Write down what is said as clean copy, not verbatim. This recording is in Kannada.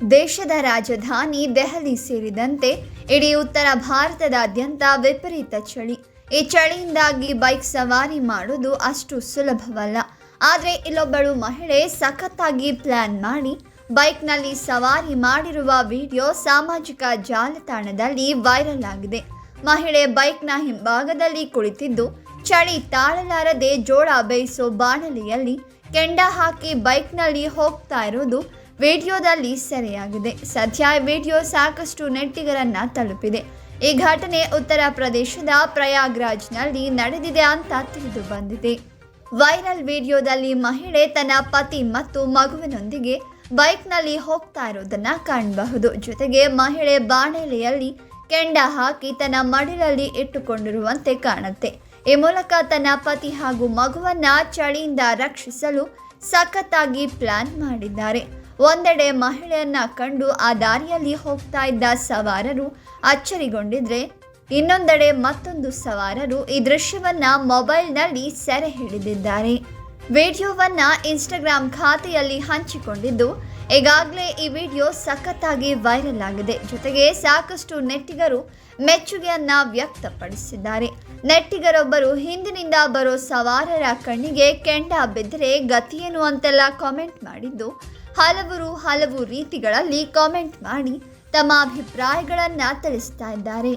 ದೇಶದ ರಾಜಧಾನಿ ದೆಹಲಿ ಸೇರಿದಂತೆ ಇಡೀ ಉತ್ತರ ಭಾರತದಾದ್ಯಂತ ವಿಪರೀತ ಚಳಿ. ಈ ಚಳಿಯಿಂದಾಗಿ ಬೈಕ್ ಸವಾರಿ ಮಾಡೋದು ಅಷ್ಟು ಸುಲಭವಲ್ಲ. ಆದರೆ ಇಲ್ಲೊಬ್ಬಳು ಮಹಿಳೆ ಸಖತ್ತಾಗಿ ಪ್ಲಾನ್ ಮಾಡಿ ಬೈಕ್ನಲ್ಲಿ ಸವಾರಿ ಮಾಡಿರುವ ವಿಡಿಯೋ ಸಾಮಾಜಿಕ ಜಾಲತಾಣದಲ್ಲಿ ವೈರಲ್ ಆಗಿದೆ. ಮಹಿಳೆ ಬೈಕ್ನ ಹಿಂಭಾಗದಲ್ಲಿ ಕುಳಿತಿದ್ದು ಚಳಿ ತಾಳಲಾರದೆ ಜೋಳ ಬೇಯಿಸೋ ಬಾಣಲೆಯಲ್ಲಿ ಕೆಂಡ ಹಾಕಿ ಬೈಕ್ನಲ್ಲಿ ಹೋಗ್ತಾ ಇರೋದು ವಿಡಿಯೋದಲ್ಲಿ ಸೆರೆಯಾಗಿದೆ. ಸದ್ಯ ವಿಡಿಯೋ ಸಾಕಷ್ಟು ನೆಟ್ಟಿಗರನ್ನ ತಲುಪಿದೆ. ಈ ಘಟನೆ ಉತ್ತರ ಪ್ರದೇಶದ ಪ್ರಯಾಗ್ರಾಜ್ನಲ್ಲಿ ನಡೆದಿದೆ ಅಂತ ತಿಳಿದು ಬಂದಿದೆ. ವೈರಲ್ ವಿಡಿಯೋದಲ್ಲಿ ಮಹಿಳೆ ತನ್ನ ಪತಿ ಮತ್ತು ಮಗುವಿನೊಂದಿಗೆ ಬೈಕ್ನಲ್ಲಿ ಹೋಗ್ತಾ ಇರೋದನ್ನ ಕಾಣಬಹುದು. ಜೊತೆಗೆ ಮಹಿಳೆ ಬಾಣಲೆಯಲ್ಲಿ ಕೆಂಡ ಹಾಕಿ ತನ್ನ ಮಡಿಲಲ್ಲಿ ಇಟ್ಟುಕೊಂಡಿರುವಂತೆ ಕಾಣುತ್ತೆ. ಈ ಮೂಲಕ ತನ್ನ ಪತಿ ಹಾಗೂ ಮಗುವನ್ನ ಚಳಿಯಿಂದ ರಕ್ಷಿಸಲು ಸಖತ್ತಾಗಿ ಪ್ಲಾನ್ ಮಾಡಿದ್ದಾರೆ. ಒಂದೆಡೆ ಮಹಿಳೆಯನ್ನ ಕಂಡು ಆ ದಾರಿಯಲ್ಲಿ ಹೋಗ್ತಾ ಇದ್ದ ಸವಾರರು ಅಚ್ಚರಿಗೊಂಡಿದ್ರೆ, ಇನ್ನೊಂದೆಡೆ ಮತ್ತೊಂದು ಸವಾರರು ಈ ದೃಶ್ಯವನ್ನ ಮೊಬೈಲ್ನಲ್ಲಿ ಸೆರೆ ಹಿಡಿದಿದ್ದಾರೆ. ವಿಡಿಯೋವನ್ನ ಇನ್ಸ್ಟಾಗ್ರಾಮ್ ಖಾತೆಯಲ್ಲಿ ಹಂಚಿಕೊಂಡಿದ್ದು ಈಗಾಗಲೇ ಈ ವಿಡಿಯೋ ಸಖತ್ತಾಗಿ ವೈರಲ್ ಆಗಿದೆ. ಜೊತೆಗೆ ಸಾಕಷ್ಟು ನೆಟ್ಟಿಗರು ಮೆಚ್ಚುಗೆಯನ್ನ ವ್ಯಕ್ತಪಡಿಸಿದ್ದಾರೆ. ನೆಟ್ಟಿಗರೊಬ್ಬರು ಹಿಂದಿನಿಂದ ಬರೋ ಸವಾರರ ಕಣ್ಣಿಗೆ ಕೆಂಡ ಬಿದ್ದರೆ ಗತಿಯೇನು ಅಂತೆಲ್ಲ ಕಾಮೆಂಟ್ ಮಾಡಿದ್ದು, ಹಲವು ರೀತಿಗಳಲ್ಲಿ ಕಾಮೆಂಟ್ ಮಾಡಿ ತಮ್ಮ ಅಭಿಪ್ರಾಯಗಳನ್ನು ತಿಳಿಸ್ತಾ ಇದ್ದಾರೆ.